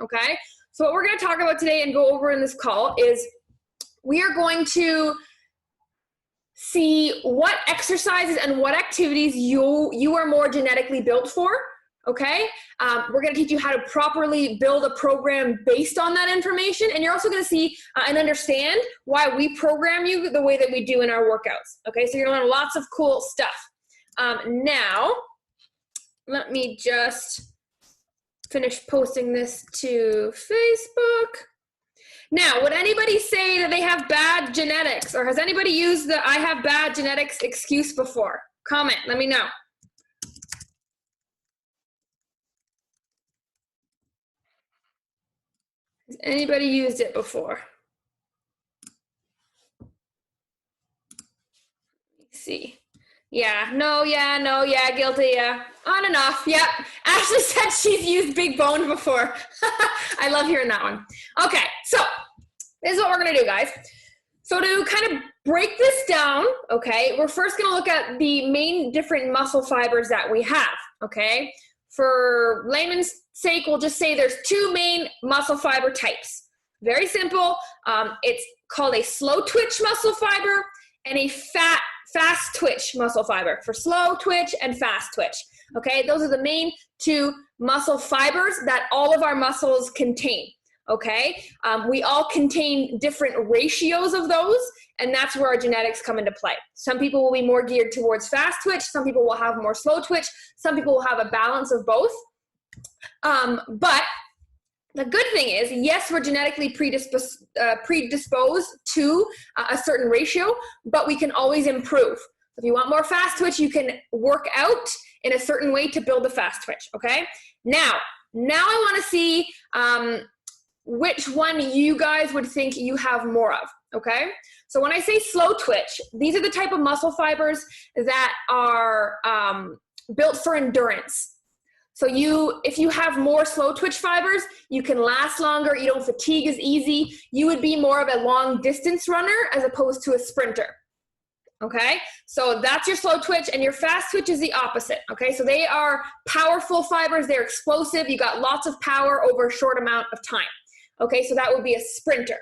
okay? So what we're gonna talk about today and go over in this call is we are going to see what exercises and what activities you are more genetically built for, okay? We're gonna teach you how to properly build a program based on that information, and you're also gonna see and understand why we program you the way that we do in our workouts, okay? So you're gonna learn lots of cool stuff. Now, let me just finish posting this to Facebook. Now, would anybody say that they have bad genetics, or has anybody used the I have bad genetics excuse before? Comment, let me know. Has anybody used it before? Let's see. Yeah, no, yeah, no, yeah, guilty, yeah. On and off, yep. Ashley said she's used big bone before. I love hearing that one. Okay, so this is what we're gonna do, guys. So to kind of break this down, okay, we're first gonna look at the main different muscle fibers that we have, okay? For layman's sake, we'll just say there's two main muscle fiber types. Very simple. It's called a slow twitch muscle fiber and a fast twitch muscle fiber, for slow twitch and fast twitch. Okay, those are the main two muscle fibers that all of our muscles contain. Okay, we all contain different ratios of those, and that's where our genetics come into play. Some people will be more geared towards fast twitch, some people will have more slow twitch, some people will have a balance of both. But the good thing is, yes, we're genetically predisposed to a certain ratio, but we can always improve. If you want more fast twitch, you can work out in a certain way to build the fast twitch, okay? Now I wanna see which one you guys would think you have more of, okay? So when I say slow twitch, these are the type of muscle fibers that are built for endurance. So if you have more slow twitch fibers, you can last longer, you don't fatigue as easy, you would be more of a long distance runner as opposed to a sprinter, okay? So that's your slow twitch, and your fast twitch is the opposite, okay? So they are powerful fibers, they're explosive, you got lots of power over a short amount of time, okay? So that would be a sprinter,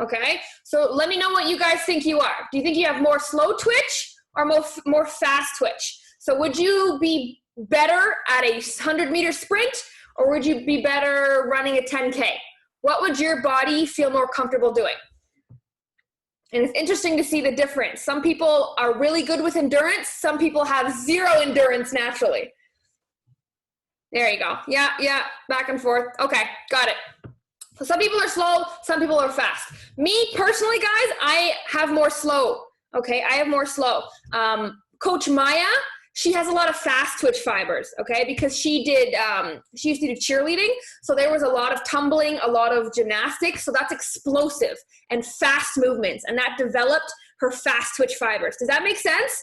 okay? So let me know what you guys think you are. Do you think you have more slow twitch or more fast twitch? So would you be better at a 100-meter sprint, or would you be better running a 10K? What would your body feel more comfortable doing? And it's interesting to see the difference. Some people are really good with endurance. Some people have zero endurance naturally. There you go. Yeah, back and forth. Okay, got it. So some people are slow, some people are fast. Me personally, guys, I have more slow. Okay, I have more slow. Coach Maya, she has a lot of fast twitch fibers, okay, because she used to do cheerleading, so there was a lot of tumbling, a lot of gymnastics, so that's explosive and fast movements, and that developed her fast twitch fibers. Does that make sense?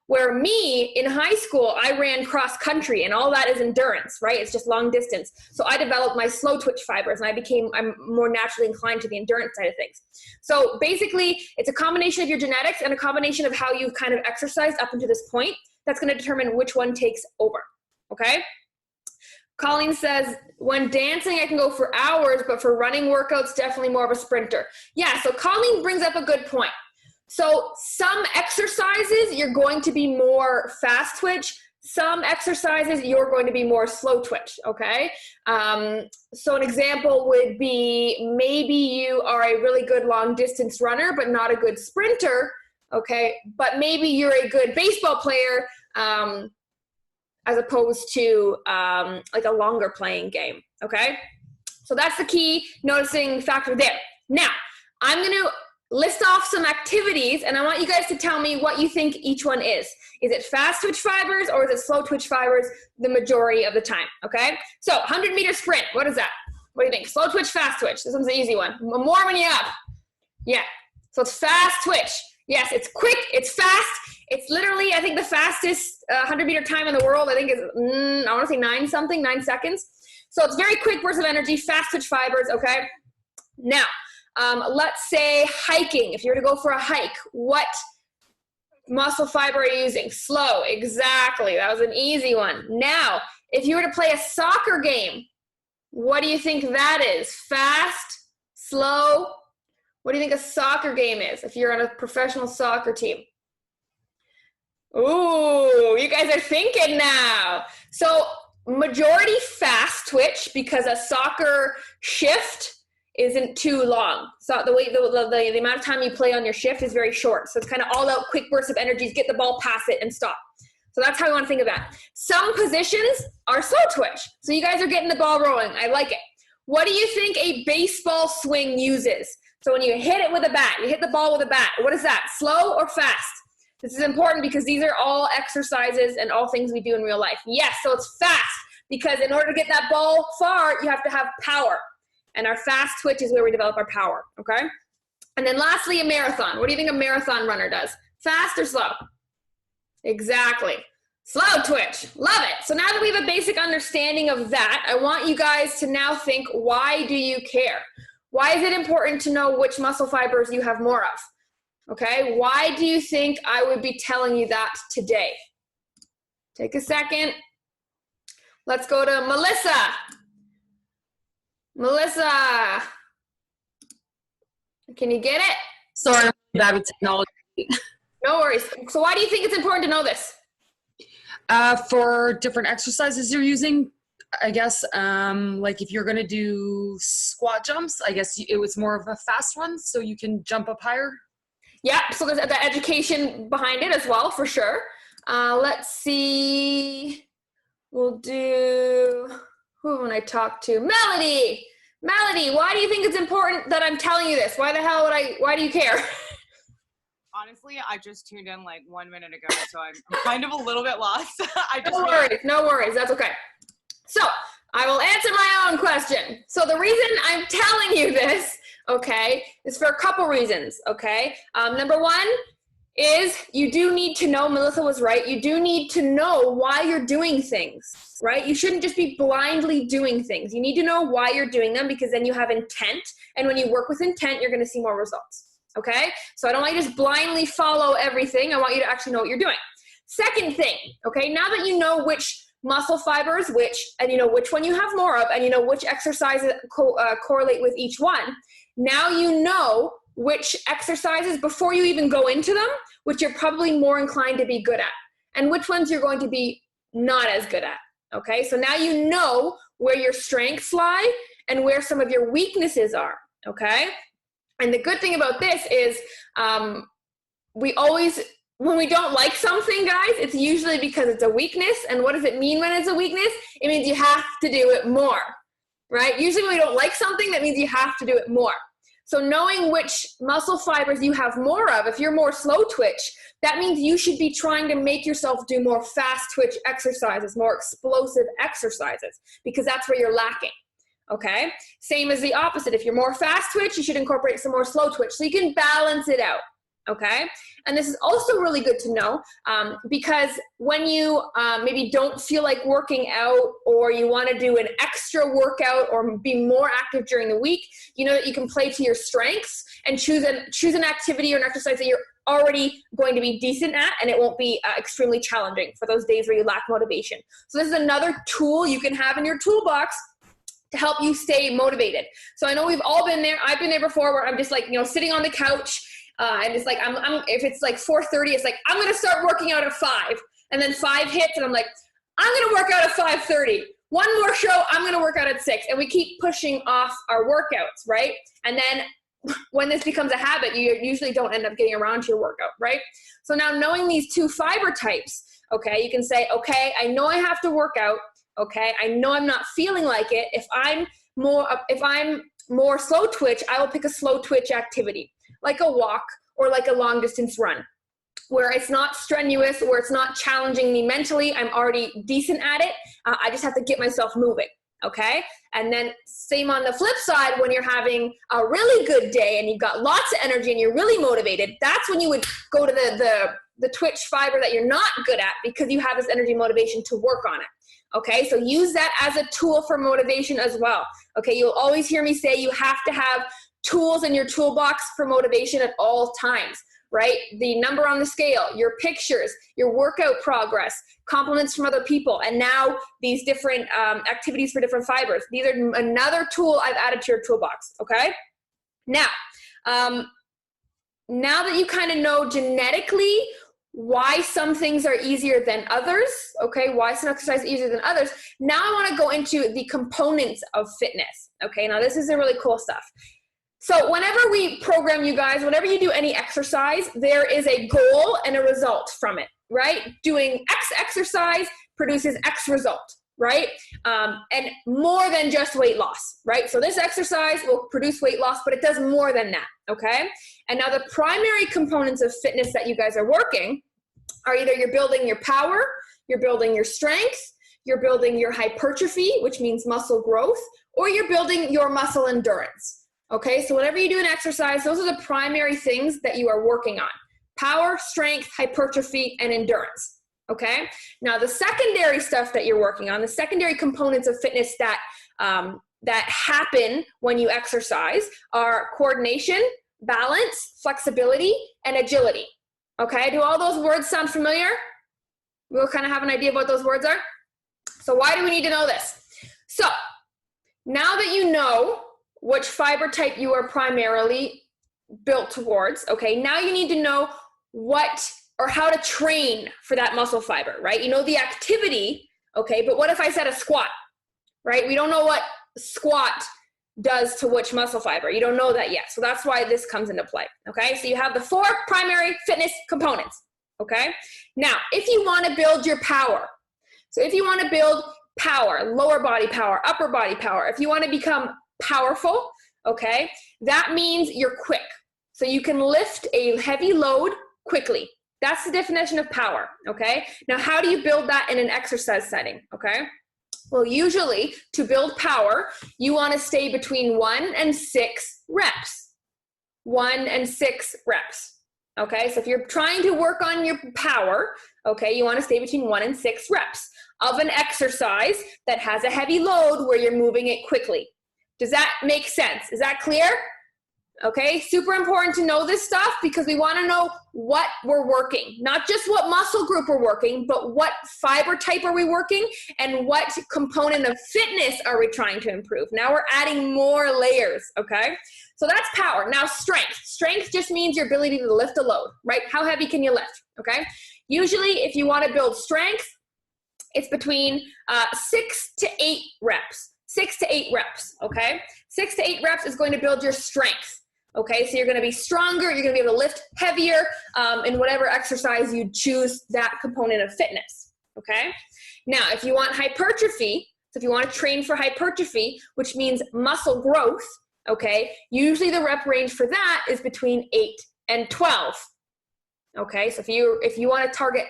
Where me, in high school, I ran cross country, and all that is endurance, right? It's just long distance. So I developed my slow twitch fibers, and I'm more naturally inclined to the endurance side of things. So basically, it's a combination of your genetics and a combination of how you've kind of exercised up until this point that's going to determine which one takes over, okay? Colleen says, when dancing, I can go for hours, but for running workouts, definitely more of a sprinter. Yeah, so Colleen brings up a good point. So some exercises, you're going to be more fast twitch. Some exercises, you're going to be more slow twitch, okay? So an example would be, maybe you are a really good long distance runner, but not a good sprinter, okay? But maybe you're a good baseball player as opposed to like a longer playing game, okay? So that's the key noticing factor there. Now, I'm gonna list off some activities, and I want you guys to tell me what you think each one is. Is it fast twitch fibers or is it slow twitch fibers the majority of the time, okay? So 100-meter sprint, what is that? What do you think? Slow twitch, fast twitch? This one's the easy one. I'm warming you up. Yeah, so it's fast twitch. Yes, it's quick, it's fast. It's literally, I think the fastest 100-meter time in the world, I think is, I wanna say 9 seconds. So it's very quick burst of energy, fast twitch fibers, okay? Now, let's say hiking. If you were to go for a hike, what muscle fiber are you using? Slow, exactly. That was an easy one. Now, if you were to play a soccer game, What do you think that is? Fast, slow? What do you think a soccer game is if you're on a professional soccer team? Ooh, you guys are thinking now. So majority fast twitch because a soccer shift isn't too long. So the amount of time you play on your shift is very short. So it's kind of all out quick bursts of energies, get the ball, pass it, and stop. So that's how you want to think of that. Some positions are slow twitch. So you guys are getting the ball rolling. I like it. What do you think a baseball swing uses? So when you hit it with a bat, you hit the ball with a bat. What is that? Slow or fast? This is important because these are all exercises and all things we do in real life. Yes, so it's fast because in order to get that ball far, you have to have power. And our fast twitch is where we develop our power, okay? And then lastly, a marathon. What do you think a marathon runner does? Fast or slow? Exactly. Slow twitch. Love it. So now that we have a basic understanding of that, I want you guys to now think, why do you care? Why is it important to know which muscle fibers you have more of? Okay, why do you think I would be telling you that today? Take a second. Let's go to Melissa. Melissa, can you get it? Sorry, I'm bad with technology. No worries. So why do you think it's important to know this? For different exercises you're using, I guess, like if you're going to do squat jumps, I guess it was more of a fast one, so you can jump up higher. Yeah, so there's the education behind it as well, for sure. Let's see. We'll do, who would I talk to? Melody. Melody, why do you think it's important that I'm telling you this? Why do you care? Honestly, I just tuned in like 1 minute ago, so I'm kind of a little bit lost. No worries, that's okay. So I will answer my own question. So the reason I'm telling you this, okay, is for a couple reasons, okay? Number one is you do need to know, Melissa was right, you do need to know why you're doing things, right? You shouldn't just be blindly doing things. You need to know why you're doing them because then you have intent, and when you work with intent, you're gonna see more results, okay? So I don't want you to just blindly follow everything. I want you to actually know what you're doing. Second thing, okay, now that you know which muscle fibers, and you know which one you have more of, and you know which exercises correlate with each one, now you know which exercises, before you even go into them, which you're probably more inclined to be good at, and which ones you're going to be not as good at, okay? So now you know where your strengths lie and where some of your weaknesses are, okay? And the good thing about this is when we don't like something, guys, it's usually because it's a weakness. And what does it mean when it's a weakness? It means you have to do it more, right? Usually when we don't like something, that means you have to do it more. So knowing which muscle fibers you have more of, if you're more slow twitch, that means you should be trying to make yourself do more fast twitch exercises, more explosive exercises, because that's where you're lacking, okay? Same as the opposite. If you're more fast twitch, you should incorporate some more slow twitch so you can balance it out, okay? And this is also really good to know because when you maybe don't feel like working out, or you want to do an extra workout or be more active during the week, you know that you can play to your strengths and choose an activity or an exercise that you're already going to be decent at, and it won't be extremely challenging for those days where you lack motivation. So this is another tool you can have in your toolbox to help you stay motivated. So I know we've all been there. I've been there before, where I'm just like, sitting on the couch, and it's like, if it's like 4:30, it's like, I'm going to start working out at 5. And then 5 hits, and I'm like, I'm going to work out at 5:30. One more show, I'm going to work out at 6. And we keep pushing off our workouts, right? And then when this becomes a habit, you usually don't end up getting around to your workout, right? So now knowing these 2 fiber types, okay, you can say, okay, I know I have to work out. Okay, I know I'm not feeling like it. If I'm more slow twitch, I will pick a slow twitch activity, like a walk or like a long distance run, where it's not strenuous, where it's not challenging me mentally. I'm already decent at it. I just have to get myself moving, okay? And then same on the flip side, when you're having a really good day and you've got lots of energy and you're really motivated, that's when you would go to the twitch fiber that you're not good at, because you have this energy motivation to work on it. Okay, so use that as a tool for motivation as well. Okay, you'll always hear me say you have to have tools in your toolbox for motivation at all times, right? The number on the scale, your pictures, your workout progress, compliments from other people, and now these different activities for different fibers. These are another tool I've added to your toolbox, okay? Now, now that you kind of know genetically why some things are easier than others, okay, why some exercise is easier than others, now I want to go into the components of fitness, okay? Now this is the really cool stuff. So whenever we program you guys, whenever you do any exercise, there is a goal and a result from it, right? Doing X exercise produces X result, right? And more than just weight loss, right? So this exercise will produce weight loss, but it does more than that, okay? And now the primary components of fitness that you guys are working are either you're building your power, you're building your strength, you're building your hypertrophy, which means muscle growth, or you're building your muscle endurance. Okay, so whenever you do an exercise, those are the primary things that you are working on. Power, strength, hypertrophy, and endurance. Okay, now the secondary stuff that you're working on, the secondary components of fitness that, that happen when you exercise are coordination, balance, flexibility, and agility. Okay, do all those words sound familiar? We'll kind of have an idea of what those words are. So why do we need to know this? So now that you know which fiber type you are primarily built towards, okay, now you need to know what or how to train for that muscle fiber, right? You know the activity, okay, but what if I said a squat, right? We don't know what squat does to which muscle fiber. You don't know that yet. So that's why this comes into play, okay? So you have the 4 primary fitness components, okay? Now, if you want to build your power, so if you want to build power, lower body power, upper body power, if you want to become powerful, okay, that means you're quick. So you can lift a heavy load quickly. That's the definition of power, okay? Now, how do you build that in an exercise setting, okay? Well, usually to build power, you want to stay between 1 and 6 reps. 1 and 6 reps, okay? So if you're trying to work on your power, okay, you want to stay between 1 and 6 reps of an exercise that has a heavy load where you're moving it quickly. Does that make sense? Is that clear? Okay, super important to know this stuff because we want to know what we're working, not just what muscle group we're working, but what fiber type are we working and what component of fitness are we trying to improve. Now we're adding more layers, okay? So that's power. Now strength. Strength just means your ability to lift a load, right? How heavy can you lift, okay? Usually if you want to build strength, it's between 6 to 8 reps. 6 to 8 reps, okay? 6 to 8 reps is going to build your strength, okay? So you're gonna be stronger, you're gonna be able to lift heavier in whatever exercise you choose that component of fitness, okay? Now, if you want hypertrophy, so if you wanna train for hypertrophy, which means muscle growth, okay? Usually the rep range for that is between 8 and 12, okay? So if you wanna target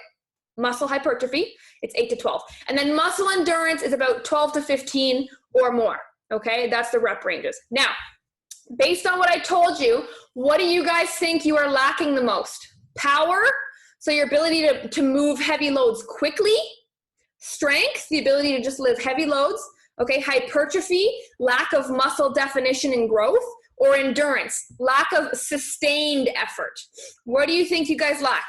muscle hypertrophy, it's 8 to 12. And then muscle endurance is about 12 to 15 or more, okay? That's the rep ranges. Now, based on what I told you, what do you guys think you are lacking the most? Power, so your ability to move heavy loads quickly. Strength, the ability to just lift heavy loads. Okay, hypertrophy, lack of muscle definition and growth. Or endurance, lack of sustained effort. What do you think you guys lack?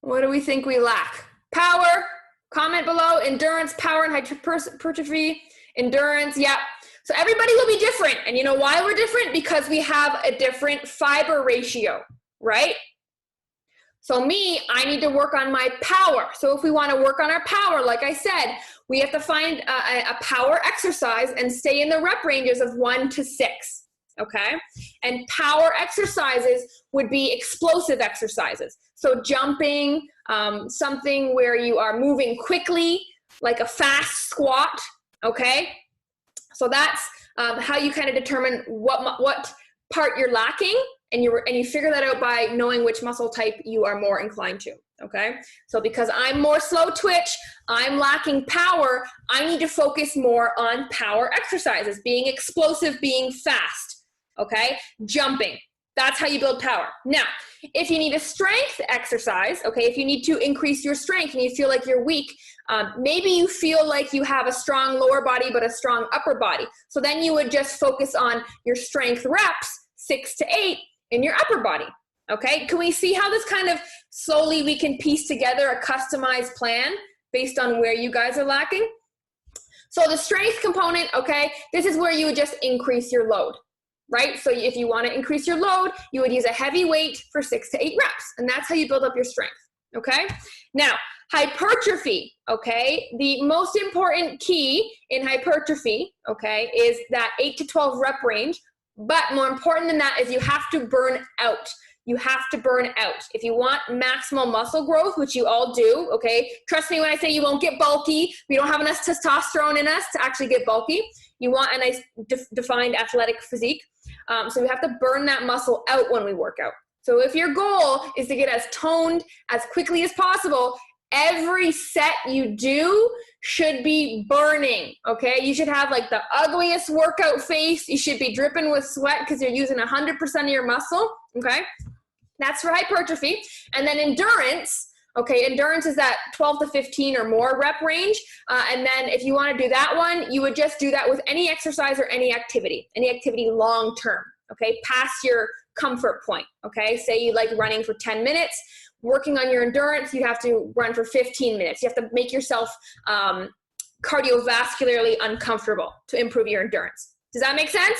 What do we think we lack? Power, comment below. Endurance, power, and hypertrophy. Endurance, yeah. So everybody will be different. And you know why we're different? Because we have a different fiber ratio, right? So me, I need to work on my power. So if we want to work on our power, like I said, we have to find a power exercise and stay in the rep ranges of 1 to 6. Okay? And power exercises would be explosive exercises. So jumping, something where you are moving quickly, like a fast squat, okay? So that's how you kind of determine what part you're lacking, and you figure that out by knowing which muscle type you are more inclined to, okay? So because I'm more slow twitch, I'm lacking power, I need to focus more on power exercises, being explosive, being fast, okay? Jumping. That's how you build power. Now, if you need a strength exercise, okay, if you need to increase your strength and you feel like you're weak, maybe you feel like you have a strong lower body but a strong upper body. So then you would just focus on your strength reps, 6 to 8, in your upper body. Okay, can we see how this kind of slowly we can piece together a customized plan based on where you guys are lacking? So the strength component, okay, this is where you would just increase your load, right? So if you want to increase your load, you would use a heavy weight for 6 to 8 reps, and that's how you build up your strength, okay? Now, hypertrophy, okay? The most important key in hypertrophy, okay, is that 8 to 12 rep range, but more important than that is you have to burn out. You have to burn out. If you want maximal muscle growth, which you all do, okay? Trust me when I say you won't get bulky. We don't have enough testosterone in us to actually get bulky. You want a nice defined athletic physique. So we have to burn that muscle out when we work out. So if your goal is to get as toned as quickly as possible, every set you do should be burning, okay? You should have like the ugliest workout face. You should be dripping with sweat because you're using 100% of your muscle, okay? That's for hypertrophy. And then endurance, okay, endurance is that 12 to 15 or more rep range. And then if you want to do that one, you would just do that with any exercise or any activity long term, okay, past your comfort point, okay? Say you like running for 10 minutes, working on your endurance, you have to run for 15 minutes. You have to make yourself cardiovascularly uncomfortable to improve your endurance. Does that make sense?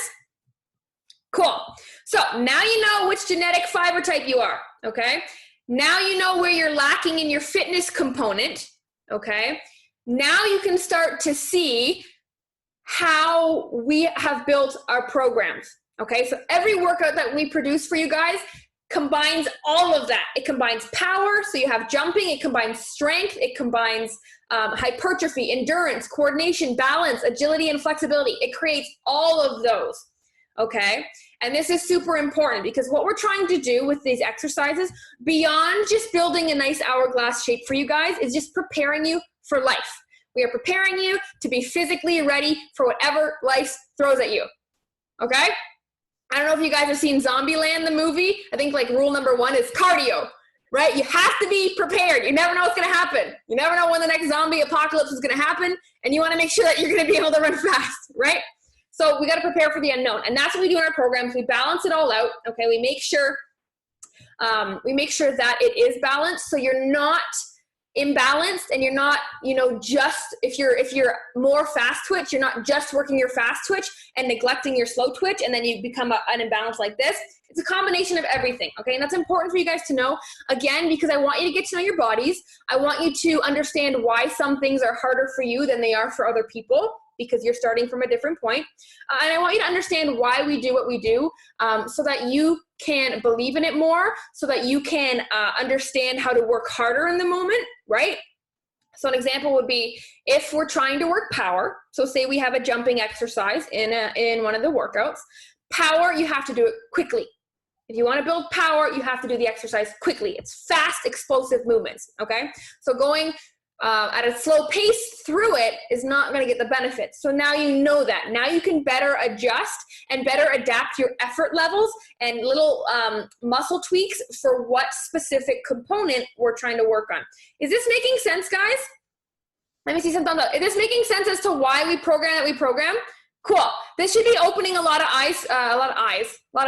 Cool. So now you know which genetic fiber type you are, okay? Now you know where you're lacking in your fitness component, okay? Now you can start to see how we have built our programs, okay? So every workout that we produce for you guys combines all of that. It combines power, so you have jumping, it combines strength, it combines hypertrophy, endurance, coordination, balance, agility, and flexibility. It creates all of those. Okay, and this is super important because what we're trying to do with these exercises, beyond just building a nice hourglass shape for you guys, is just preparing you for life. We are preparing you to be physically ready for whatever life throws at you. Okay? I don't know if you guys have seen Zombieland, the movie. I think like rule number 1 is cardio, right? You have to be prepared. You never know what's going to happen. You never know when the next zombie apocalypse is going to happen, and you want to make sure that you're going to be able to run fast, right? So we got to prepare for the unknown, and that's what we do in our programs. We balance it all out. Okay, we make sure that it is balanced, so you're not imbalanced, and you're not, just if you're more fast twitch, you're not just working your fast twitch and neglecting your slow twitch, and then you become an imbalance like this. It's a combination of everything. Okay, and that's important for you guys to know. Again, because I want you to get to know your bodies. I want you to understand why some things are harder for you than they are for other people, because you're starting from a different point. And I want you to understand why we do what we do, so that you can believe in it more, so that you can understand how to work harder in the moment, right? So an example would be if we're trying to work power. So say we have a jumping exercise in one of the workouts. Power, you have to do it quickly. If you want to build power, you have to do the exercise quickly. It's fast, explosive movements, okay? So going at a slow pace through it is not going to get the benefits. So now you know that. Now you can better adjust and better adapt your effort levels and little muscle tweaks for what specific component we're trying to work on. Is this making sense, guys? Let me see some thumbs up. Is this making sense as to why we program that we program? Cool. This should be opening a lot of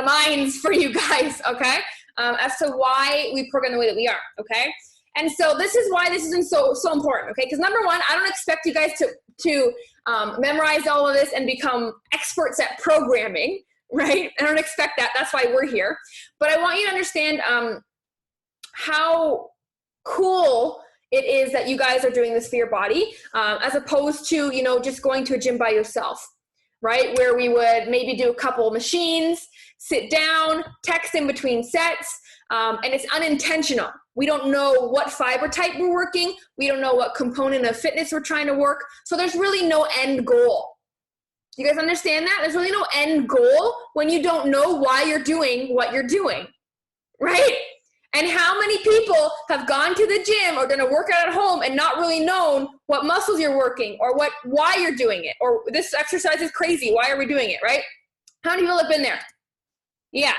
minds for you guys, okay? As to why we program the way that we are, okay? And so this is why this isn't so important, okay? Because number 1, I don't expect you guys to memorize all of this and become experts at programming, right? I don't expect that. That's why we're here. But I want you to understand how cool it is that you guys are doing this for your body, as opposed to, just going to a gym by yourself, right? Where we would maybe do a couple machines, sit down, text in between sets, and it's unintentional. We don't know what fiber type we're working. We don't know what component of fitness we're trying to work. So there's really no end goal. You guys understand that? There's really no end goal when you don't know why you're doing what you're doing, right? And how many people have gone to the gym or done a workout at home and not really known what muscles you're working or why you're doing it, or this exercise is crazy, why are we doing it, right? How many people have been there? Yeah.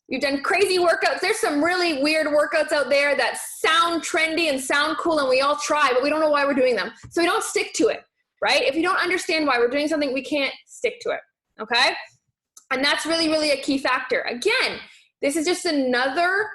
You've done crazy workouts. There's some really weird workouts out there that sound trendy and sound cool, and we all try, but we don't know why we're doing them. So we don't stick to it, right? If you don't understand why we're doing something, we can't stick to it, okay? And that's really, really a key factor. Again, This is just another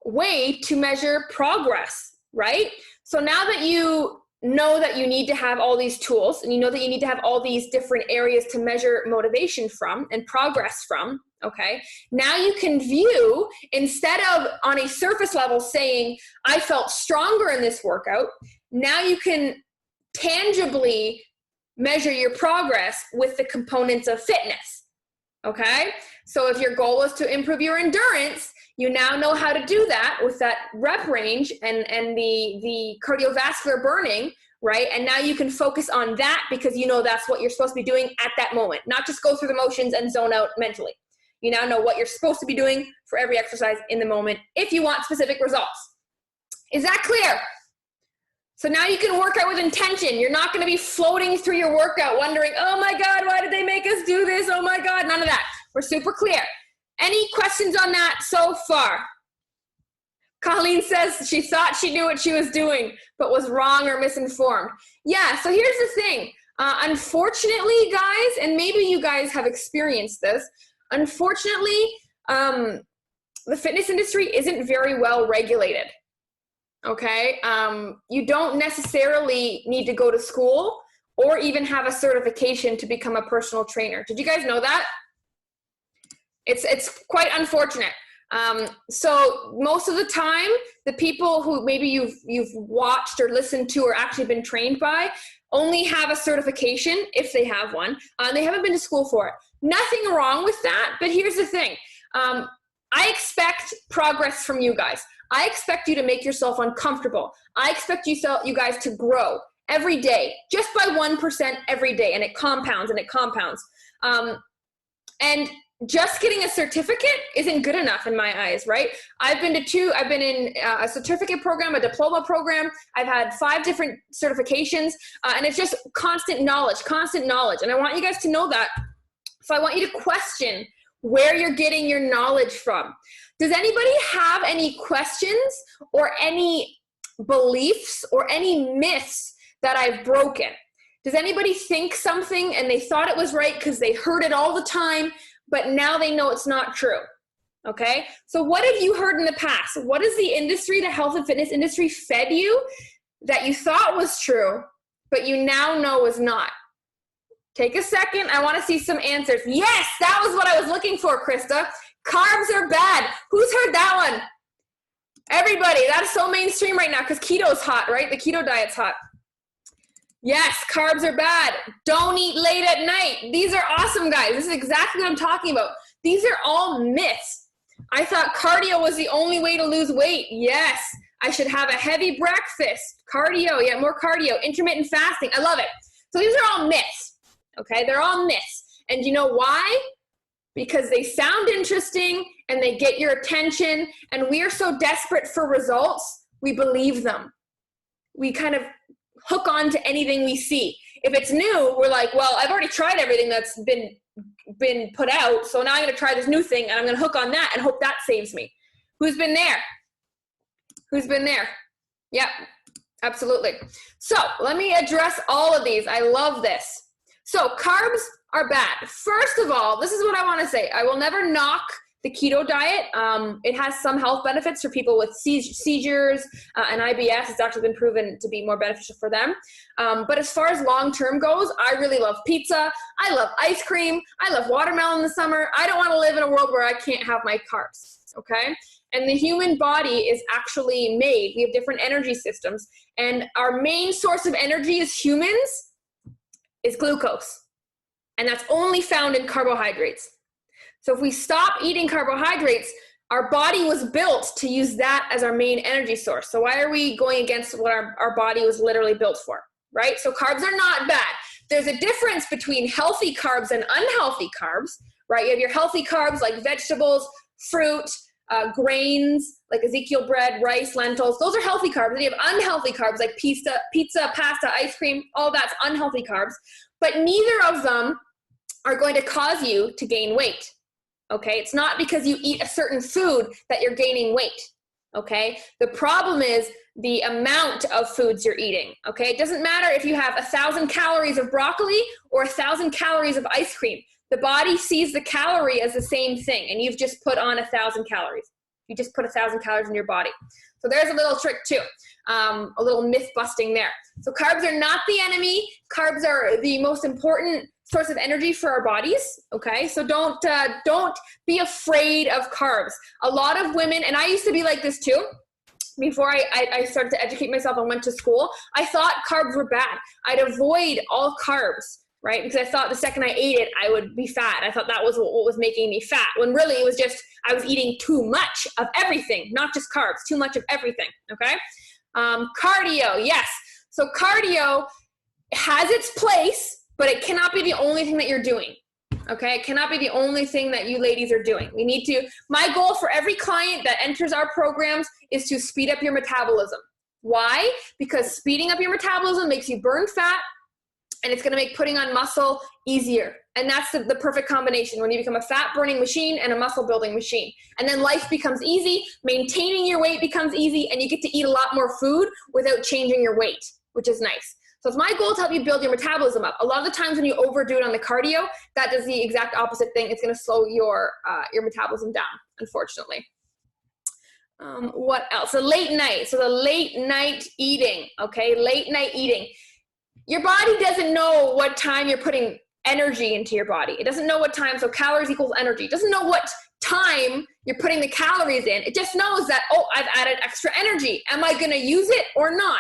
way to measure progress, right? So now that you know that you need to have all these tools, and you know that you need to have all these different areas to measure motivation from and progress from, okay, now you can view, instead of on a surface level saying, I felt stronger in this workout, now you can tangibly measure your progress with the components of fitness, okay? So if your goal is to improve your endurance, you now know how to do that with that rep range and the cardiovascular burning, right? And now you can focus on that because you know that's what you're supposed to be doing at that moment, not just go through the motions and zone out mentally. You now know what you're supposed to be doing for every exercise in the moment if you want specific results. Is that clear? So now you can work out with intention. You're not going to be floating through your workout wondering, oh my God, why did they make us do this? Oh my God, none of that. We're super clear. Any questions on that so far? Colleen says she thought she knew what she was doing, but was wrong or misinformed. Yeah, so here's the thing. Unfortunately, guys, and maybe you guys have experienced this, unfortunately, the fitness industry isn't very well regulated. Okay, you don't necessarily need to go to school or even have a certification to become a personal trainer. Did you guys know that? It's quite unfortunate. So most of the time, the people who maybe you've watched or listened to or actually been trained by only have a certification if they have one. They haven't been to school for it. Nothing wrong with that, but here's the thing. I expect progress from you guys. I expect you to make yourself uncomfortable. I expect you guys to grow every day, just by 1% every day, and it compounds and it compounds. And just getting a certificate isn't good enough in my eyes, right? I've been in a certificate program, a diploma program. I've had 5 different certifications, and it's just constant knowledge. And I want you guys to know that. So I want you to question where you're getting your knowledge from. Does anybody have any questions or any beliefs or any myths that I've broken? Does anybody think something and they thought it was right because they heard it all the time, but now they know it's not true? Okay, so what have you heard in the past? What has the industry, the health and fitness industry, fed you that you thought was true, but you now know is not? Take a second. I want to see some answers. Yes, that was what I was looking for, Krista. Carbs are bad. Who's heard that one? Everybody. That's so mainstream right now because keto's hot, right? The keto diet's hot. Yes, carbs are bad. Don't eat late at night. These are awesome, guys. This is exactly what I'm talking about. These are all myths. I thought cardio was the only way to lose weight. Yes, I should have a heavy breakfast. Cardio, yeah, more cardio. Intermittent fasting. I love it. So these are all myths. Okay, they're all myths. And you know why? Because they sound interesting and they get your attention, and we are so desperate for results, we believe them. We kind of hook on to anything we see. If it's new, we're like, well, I've already tried everything that's been put out, so now I'm going to try this new thing, and I'm going to hook on that and hope that saves me. Who's been there? Who's been there? Yep, absolutely. So let me address all of these. I love this. So carbs are bad. First of all, this is what I want to say. I will never knock the keto diet. It has some health benefits for people with seizures and IBS. It's actually been proven to be more beneficial for them. But as far as long-term goes, I really love pizza. I love ice cream. I love watermelon in the summer. I don't want to live in a world where I can't have my carbs, okay? And the human body is actually made. We have different energy systems. And our main source of energy as humans is glucose. And that's only found in carbohydrates. So if we stop eating carbohydrates, our body was built to use that as our main energy source. So why are we going against what our body was literally built for, right? So carbs are not bad. There's a difference between healthy carbs and unhealthy carbs, right? You have your healthy carbs like vegetables, fruit, grains, like Ezekiel bread, rice, lentils. Those are healthy carbs. And you have unhealthy carbs like pizza, pasta, ice cream. All that's unhealthy carbs. But neither of them are going to cause you to gain weight. Okay? It's not because you eat a certain food that you're gaining weight. Okay? The problem is the amount of foods you're eating. Okay? It doesn't matter if you have 1,000 calories of broccoli or 1,000 calories of ice cream. the body sees the calorie as the same thing, and you've just put on 1,000 calories. You just put 1,000 calories in your body. So there's a little trick too, a little myth busting there. So carbs are not the enemy. Carbs are the most important source of energy for our bodies. Okay, so don't be afraid of carbs. A lot of women, and I used to be like this too. Before I started to educate myself and went to school, I thought carbs were bad. I'd avoid all carbs, right? Because I thought the second I ate it, I would be fat. I thought that was what was making me fat, when really it was just I was eating too much of everything, not just carbs, too much of everything, okay? Cardio, yes. So cardio has its place, but it cannot be the only thing that you're doing. Okay, it cannot be the only thing that you ladies are doing. We need to, my goal for every client that enters our programs is to speed up your metabolism. Why? Because speeding up your metabolism makes you burn fat, and it's gonna make putting on muscle easier. And that's the perfect combination, when you become a fat burning machine and a muscle building machine. And then life becomes easy, maintaining your weight becomes easy, and you get to eat a lot more food without changing your weight, which is nice. So it's my goal to help you build your metabolism up. A lot of the times when you overdo it on the cardio, that does the exact opposite thing. It's gonna slow your metabolism down, unfortunately. What else? The late night. So the late night eating, okay? Late night eating. Your body doesn't know what time you're putting energy into your body. It doesn't know what time, so calories equals energy. It doesn't know what time you're putting the calories in. It just knows that, oh, I've added extra energy. Am I gonna use it or not?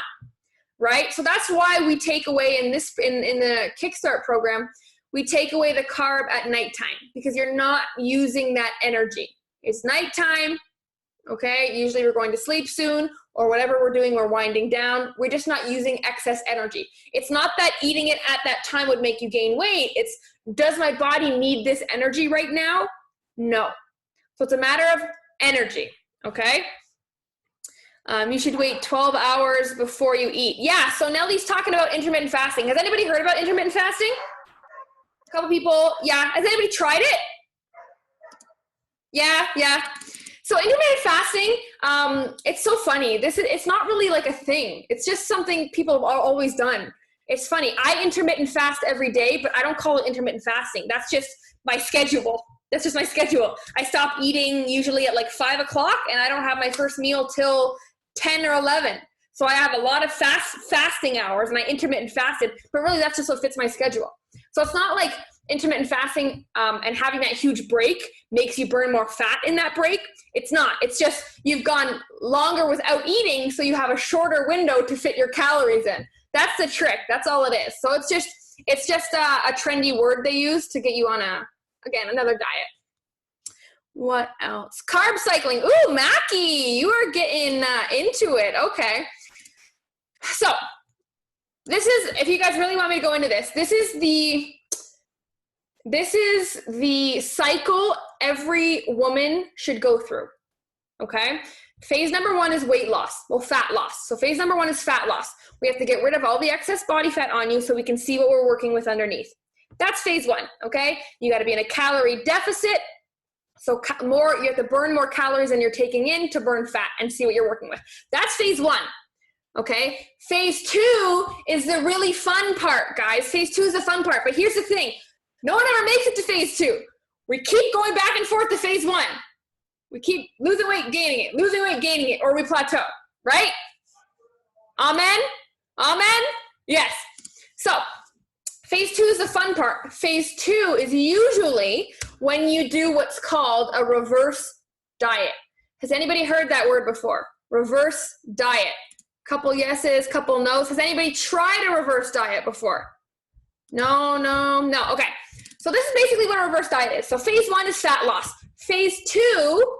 Right? So that's why we take away in the Kickstart program, we take away the carb at nighttime, because you're not using that energy. It's nighttime, okay? Usually we're going to sleep soon, or whatever we're doing, we're winding down. We're just not using excess energy. It's not that eating it at that time would make you gain weight. It's, does my body need this energy right now? No. So it's a matter of energy, okay? You should wait 12 hours before you eat. Yeah, so Nellie's talking about intermittent fasting. Has anybody heard about intermittent fasting? A couple people, yeah. Has anybody tried it? Yeah. So intermittent fasting, it's so funny. It's not really like a thing. It's just something people have always done. It's funny. I intermittent fast every day, but I don't call it intermittent fasting. That's just my schedule. That's just my schedule. I stop eating usually at like 5 o'clock, and I don't have my first meal till 10 or 11. So I have a lot of fasting hours, and I intermittent fasted, but really that's just what fits my schedule. So it's not like intermittent fasting and having that huge break makes you burn more fat in that break. It's not. It's just you've gone longer without eating, so you have a shorter window to fit your calories in. That's the trick. That's all it is. So it's just a trendy word they use to get you on another diet. What else? Carb cycling. Ooh, Mackie, you are getting into it. Okay. So this is, if you guys really want me to go into this, this is the cycle every woman should go through. Okay. Phase number 1 is weight loss. Well, fat loss. So phase number 1 is fat loss. We have to get rid of all the excess body fat on you so we can see what we're working with underneath. That's phase 1. Okay. You got to be in a calorie deficit. So you have to burn more calories than you're taking in to burn fat and see what you're working with. That's phase 1. Okay. Phase 2 is the really fun part, guys. Phase 2 is the fun part. But here's the thing. No one ever makes it to phase 2. We keep going back and forth to phase 1. We keep losing weight, gaining it, or we plateau, right? Amen? Amen? Yes. So phase 2 is the fun part. Phase 2 is usually when you do what's called a reverse diet. Has anybody heard that word before? Reverse diet. Couple yeses, couple no's. Has anybody tried a reverse diet before? No. Okay. So this is basically what a reverse diet is. So phase 1 is fat loss. Phase 2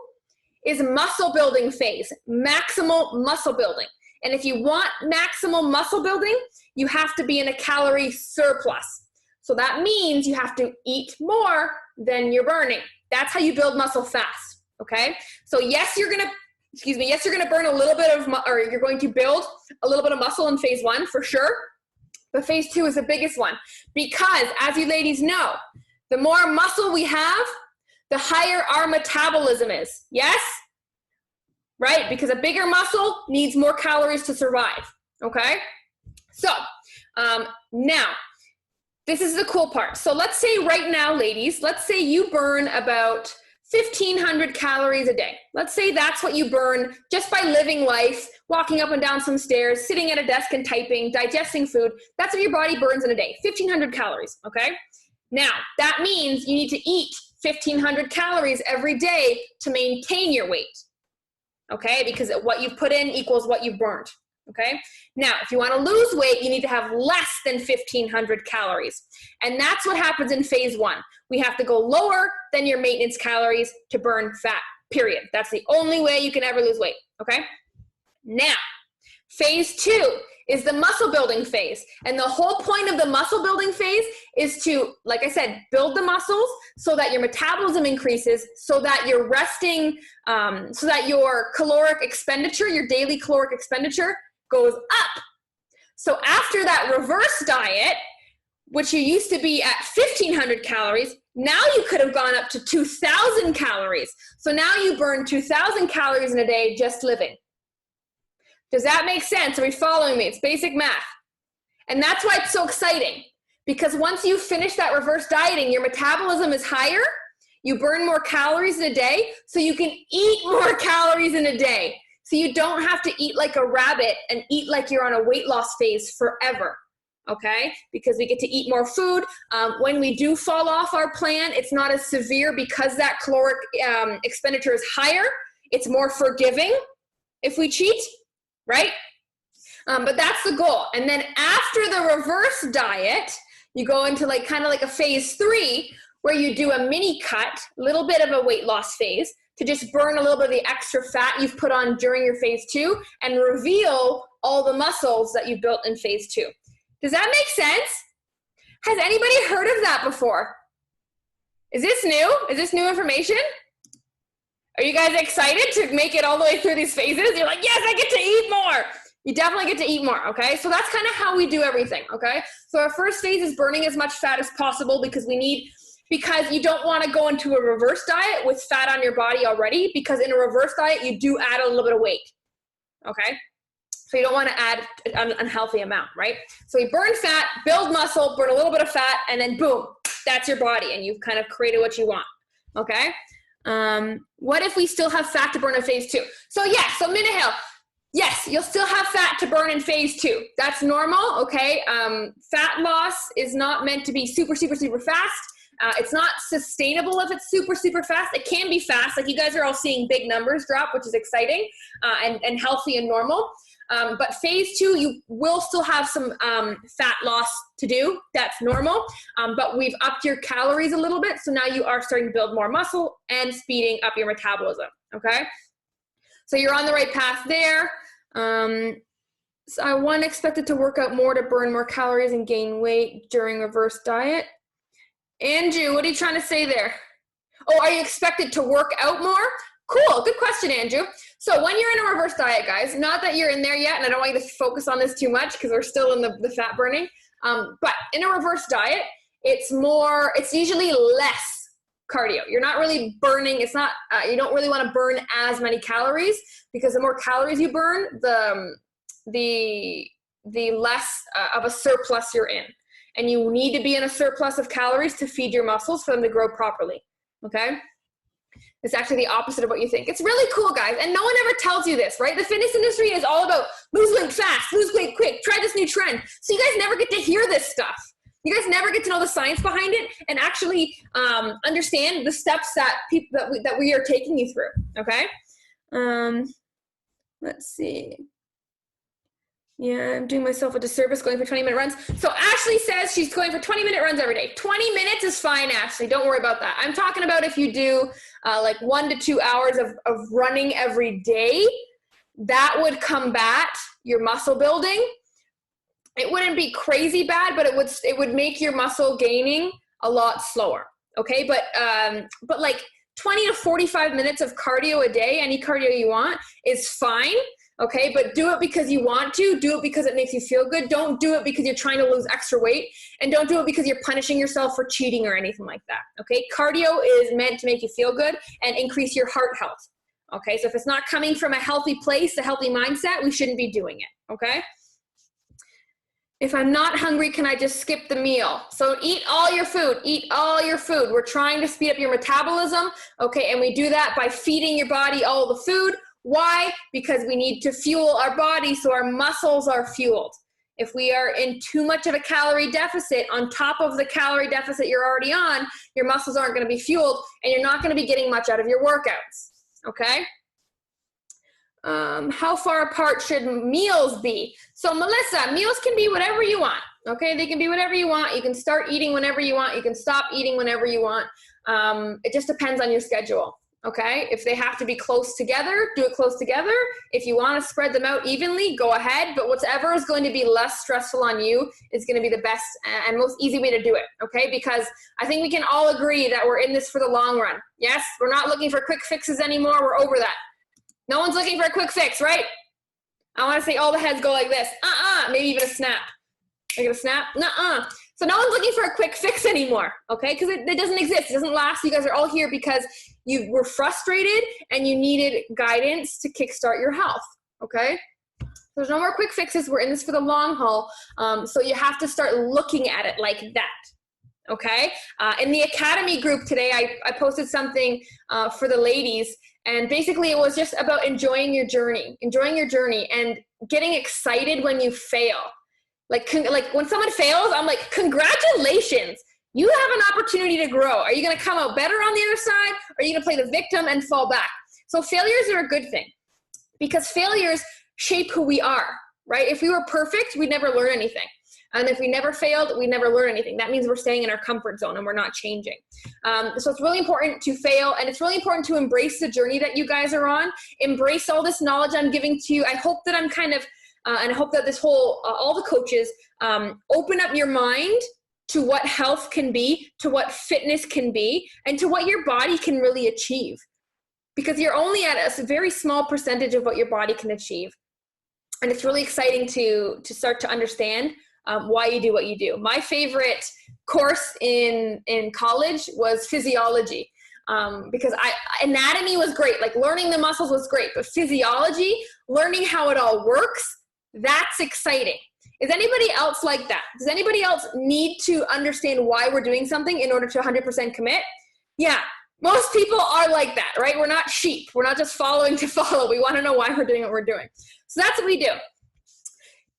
is muscle building phase, maximal muscle building. And if you want maximal muscle building, you have to be in a calorie surplus. So that means you have to eat more than you're burning. That's how you build muscle fast, okay? So yes, you're gonna burn a little bit of, or you're going to build a little bit of muscle in phase 1 for sure. But phase 2 is the biggest one because, as you ladies know, the more muscle we have, the higher our metabolism is. Yes? Right? Because a bigger muscle needs more calories to survive. Okay? So, now, this is the cool part. So let's say right now, ladies, let's say you burn about 1,500 calories a day. Let's say that's what you burn just by living life, walking up and down some stairs, sitting at a desk and typing, digesting food. That's what your body burns in a day, 1,500 calories, okay? Now, that means you need to eat 1,500 calories every day to maintain your weight, okay? Because what you've put in equals what you've burned, okay? Now, if you want to lose weight, you need to have less than 1,500 calories. And that's what happens in phase 1. We have to go lower than your maintenance calories to burn fat, period. That's the only way you can ever lose weight, okay? Now, phase 2 is the muscle building phase. And the whole point of the muscle building phase is to, like I said, build the muscles so that your metabolism increases, so that you're resting, so that your caloric expenditure, your daily caloric expenditure goes up. So after that reverse diet, which you used to be at 1,500 calories, now you could have gone up to 2,000 calories. So now you burn 2,000 calories in a day just living. Does that make sense? Are we following me? It's basic math. And that's why it's so exciting, because once you finish that reverse dieting, your metabolism is higher, you burn more calories in a day, so you can eat more calories in a day. So you don't have to eat like a rabbit and eat like you're on a weight loss phase forever. Okay, because we get to eat more food. When we do fall off our plan, it's not as severe because that caloric expenditure is higher. It's more forgiving if we cheat, right? But that's the goal. And then after the reverse diet, you go into like kind of like a phase 3 where you do a mini cut, a little bit of a weight loss phase to just burn a little bit of the extra fat you've put on during your phase 2 and reveal all the muscles that you've built in phase 2. Does that make sense? Has anybody heard of that before? Is this new? Is this new information? Are you guys excited to make it all the way through these phases? You're like, yes, I get to eat more. You definitely get to eat more, okay? So that's kind of how we do everything, okay? So our first phase is burning as much fat as possible because you don't want to go into a reverse diet with fat on your body already, because in a reverse diet, you do add a little bit of weight, okay? So you don't want to add an unhealthy amount, right? So you burn fat, build muscle, burn a little bit of fat, and then boom, that's your body, and you've kind of created what you want, okay? What if we still have fat to burn in phase 2? So yeah, so Minahil, yes, you'll still have fat to burn in phase 2. That's normal, okay? Fat loss is not meant to be super, super, super fast. It's not sustainable if it's super, super fast. It can be fast. Like you guys are all seeing big numbers drop, which is exciting and healthy and normal. But phase 2, you will still have some fat loss to do. That's normal. But we've upped your calories a little bit. So now you are starting to build more muscle and speeding up your metabolism. Okay. So you're on the right path there. So I wasn't expected to work out more to burn more calories and gain weight during reverse diet. Andrew, what are you trying to say there? Oh, are you expected to work out more? Cool. Good question, Andrew. So when you're in a reverse diet, guys, not that you're in there yet, and I don't want you to focus on this too much because we're still in the fat burning. But in a reverse diet, it's usually less cardio. You're not really burning. It's not, you don't really want to burn as many calories, because the more calories you burn, the less of a surplus you're in. And you need to be in a surplus of calories to feed your muscles for them to grow properly, okay? It's actually the opposite of what you think. It's really cool, guys, and no one ever tells you this, right? The fitness industry is all about lose weight fast, lose weight quick, try this new trend. So you guys never get to hear this stuff. You guys never get to know the science behind it and actually understand the steps that we are taking you through, okay? Let's see. Yeah, I'm doing myself a disservice going for 20-minute runs. So Ashley says she's going for 20-minute runs every day. 20 minutes is fine, Ashley. Don't worry about that. I'm talking about if you do like 1 to 2 hours of running every day, that would combat your muscle building. It wouldn't be crazy bad, but it would make your muscle gaining a lot slower. Okay, but like 20 to 45 minutes of cardio a day, any cardio you want, is fine. Okay, but do it because you want to. Do it because it makes you feel good. Don't do it because you're trying to lose extra weight. And don't do it because you're punishing yourself for cheating or anything like that. Okay, cardio is meant to make you feel good and increase your heart health. Okay, so if it's not coming from a healthy place, a healthy mindset, we shouldn't be doing it. Okay? If I'm not hungry, can I just skip the meal? So eat all your food, eat all your food. We're trying to speed up your metabolism, okay? And we do that by feeding your body all the food. Why? Because we need to fuel our body so our muscles are fueled. If we are in too much of a calorie deficit on top of the calorie deficit you're already on, your muscles aren't going to be fueled and you're not going to be getting much out of your workouts, okay? How far apart should meals be? So Melissa, meals can be whatever you want, okay? They can be whatever you want. You can start eating whenever you want. You can stop eating whenever you want. It just depends on your schedule, okay? If they have to be close together, do it close together. If you want to spread them out evenly, go ahead. But whatever is going to be less stressful on you is going to be the best and most easy way to do it, okay? Because I think we can all agree that we're in this for the long run. Yes, we're not looking for quick fixes anymore. We're over that. No one's looking for a quick fix, right? I want to say all the heads go like this. Maybe even a snap. Like a snap? Nuh-uh. So no one's looking for a quick fix anymore, okay? Because it doesn't exist. It doesn't last. You guys are all here because you were frustrated and you needed guidance to kickstart your health, okay? There's no more quick fixes. We're in this for the long haul. So you have to start looking at it like that, okay? In the Academy group today, I posted something for the ladies. And basically it was just about enjoying your journey and getting excited when you fail. Like when someone fails, I'm like, congratulations, you have an opportunity to grow. Are you going to come out better on the other side? Or are you going to play the victim and fall back? So failures are a good thing because failures shape who we are, right? If we were perfect, we'd never learn anything. And if we never failed, we never learn anything. That means we're staying in our comfort zone and we're not changing. So it's really important to fail, and it's really important to embrace the journey that you guys are on. Embrace all this knowledge I'm giving to you. I hope that I'm kind of, and I hope that this whole, all the coaches, open up your mind to what health can be, to what fitness can be, and to what your body can really achieve. Because you're only at a very small percentage of what your body can achieve. And it's really exciting to start to understand why you do what you do. My favorite course in college was physiology because anatomy was great. Like learning the muscles was great, but physiology, learning how it all works, that's exciting. Is anybody else like that? Does anybody else need to understand why we're doing something in order to 100% commit? Yeah, most people are like that, right? We're not sheep. We're not just following to follow. We want to know why we're doing what we're doing. So that's what we do.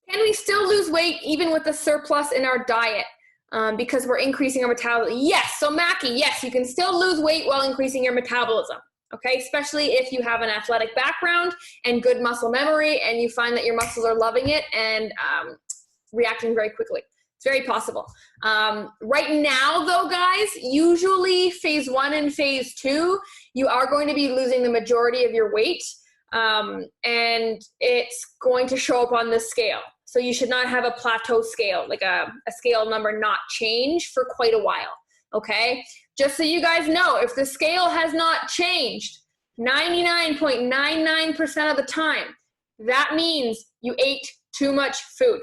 Can we still lose weight even with the surplus in our diet because we're increasing our metabolism? Yes. So Mackie, yes, you can still lose weight while increasing your metabolism, okay? Especially if you have an athletic background and good muscle memory and you find that your muscles are loving it and reacting very quickly. It's very possible. Right now, though, guys, usually phase 1 and phase 2, you are going to be losing the majority of your weight and it's going to show up on the scale. So you should not have a plateau scale, like a scale number not change for quite a while, okay? Just so you guys know, if the scale has not changed 99.99% of the time, that means you ate too much food,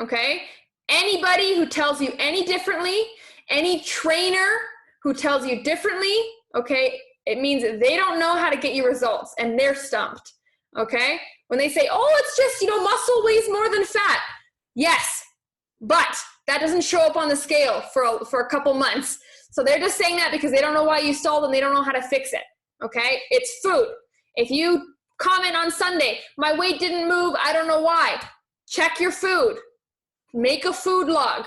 okay? Anybody who tells you any differently, any trainer who tells you differently, okay, it means they don't know how to get you results and they're stumped, okay? When they say, oh, it's just, muscle weighs more than fat. Yes, but that doesn't show up on the scale for a couple months. So they're just saying that because they don't know why you stalled and they don't know how to fix it, okay? It's food. If you comment on Sunday, my weight didn't move, I don't know why. Check your food. Make a food log,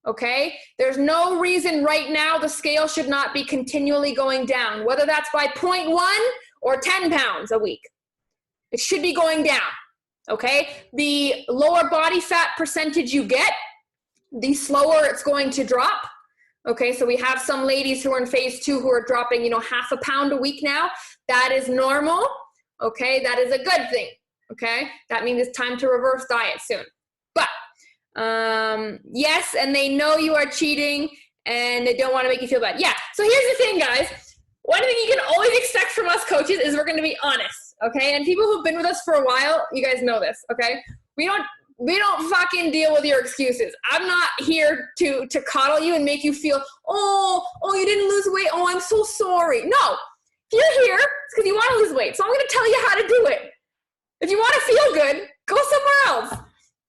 okay? There's no reason right now the scale should not be continually going down, whether that's by 0.1 or 10 pounds a week. It should be going down, okay? The lower body fat percentage you get, the slower it's going to drop, okay? So we have some ladies who are in phase 2 who are dropping, half a pound a week now. That is normal, okay? That is a good thing, okay? That means it's time to reverse diet soon. But yes, and they know you are cheating and they don't want to make you feel bad. Yeah, so here's the thing, guys. One thing you can always expect from us coaches is we're going to be honest, okay? And people who've been with us for a while, you guys know this, okay? We don't fucking deal with your excuses. I'm not here to coddle you and make you feel, oh, you didn't lose weight. Oh, I'm so sorry. No, if you're here, it's because you want to lose weight. So I'm going to tell you how to do it. If you want to feel good, go somewhere else.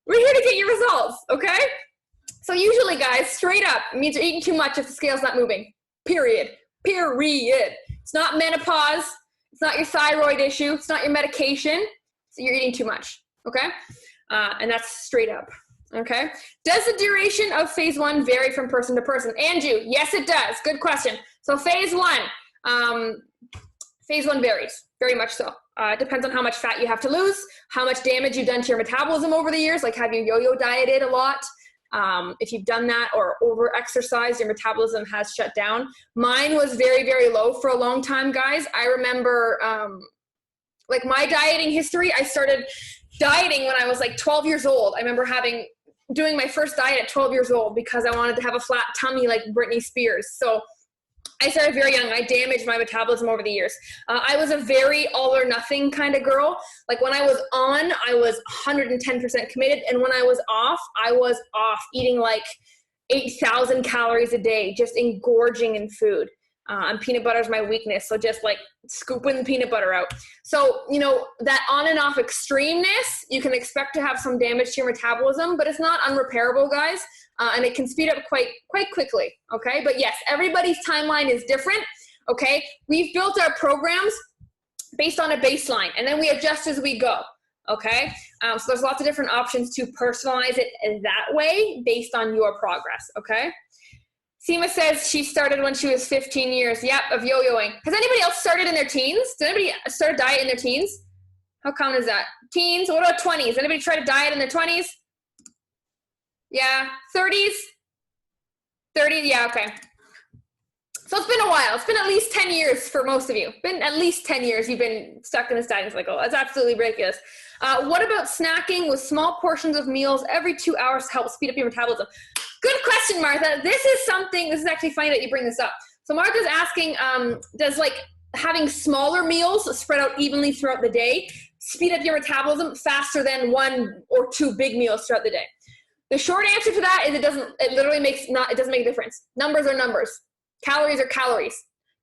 We're here to get your results, okay? So usually, guys, straight up, it means you're eating too much if the scale's not moving. Period. It's not menopause. It's not your thyroid issue. It's not your medication. So you're eating too much, okay? And that's straight up, okay? Does the duration of phase 1 vary from person to person? Andrew, yes, it does. Good question. So phase 1 varies, very much so. It depends on how much fat you have to lose, how much damage you've done to your metabolism over the years, like have you yo-yo dieted a lot? If you've done that or over-exercised, your metabolism has shut down. Mine was very, very low for a long time, guys. I remember, like my dieting history, I started dieting when I was like 12 years old. I remember doing my first diet at 12 years old because I wanted to have a flat tummy like Britney Spears. So I started very young. I damaged my metabolism over the years. I was a very all or nothing kind of girl. Like when I was on, I was 110% committed. And when I was off, I was off eating like 8,000 calories a day, just engorging in food. And peanut butter is my weakness. So just like scooping the peanut butter out. So, you know, that on and off extremeness, you can expect to have some damage to your metabolism, but it's not unrepairable, guys. And it can speed up quite quickly, okay? But yes, everybody's timeline is different, okay? We've built our programs based on a baseline, and then we adjust as we go, okay? So there's lots of different options to personalize it in that way based on your progress, okay? Seema says she started when she was 15 years. Yep, of yo-yoing. Has anybody else started in their teens? Did anybody start a diet in their teens? How common is that? Teens? What about 20s? Anybody try to diet in their 20s? Yeah, 30s? 30, yeah, okay. So it's been a while. It's been at least 10 years for most of you. Been at least 10 years you've been stuck in this dieting cycle. That's absolutely ridiculous. What about snacking with small portions of meals every 2 hours to help speed up your metabolism? Good question, Martha. This is actually funny that you bring this up. So Martha's asking, does like having smaller meals spread out evenly throughout the day speed up your metabolism faster than 1 or 2 big meals throughout the day? The short answer to that is it doesn't make a difference. Numbers are numbers. Calories are calories.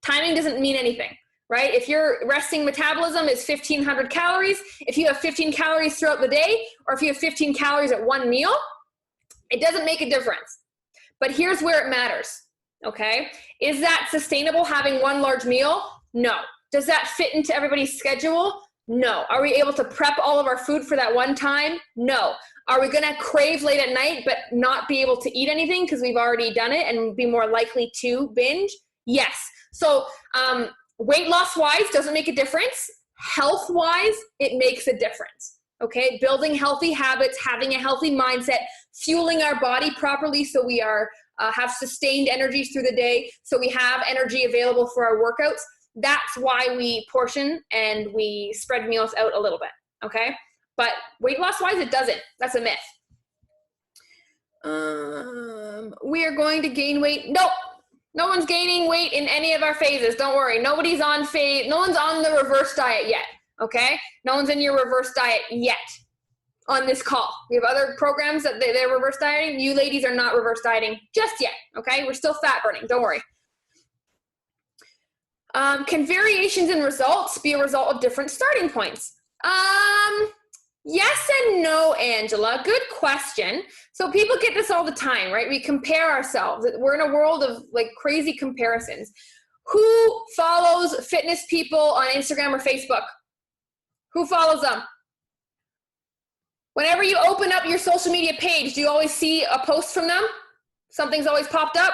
Timing doesn't mean anything, right? If your resting metabolism is 1,500 calories, if you have 15 calories throughout the day, or if you have 15 calories at one meal, it doesn't make a difference. But here's where it matters, okay? Is that sustainable, having one large meal? No. Does that fit into everybody's schedule? No. Are we able to prep all of our food for that one time? No. Are we gonna crave late at night but not be able to eat anything because we've already done it and be more likely to binge? Yes. So weight loss wise doesn't make a difference. Health wise, it makes a difference. Okay, building healthy habits, having a healthy mindset, fueling our body properly so we are have sustained energies through the day, so we have energy available for our workouts. That's why we portion and we spread meals out a little bit, okay? But weight loss wise, it doesn't. That's a myth. We are going to gain weight. Nope. No one's gaining weight in any of our phases. Don't worry. No one's on the reverse diet yet. Okay? No one's in your reverse diet yet on this call. We have other programs that they're reverse dieting. You ladies are not reverse dieting just yet. Okay? We're still fat burning. Don't worry. Can variations in results be a result of different starting points? Yes and no, Angela. Good question. So people get this all the time, right? We compare ourselves. We're in a world of like crazy comparisons. Who follows fitness people on Instagram or Facebook? Who follows them? Whenever you open up your social media page, do you always see a post from them? Something's always popped up?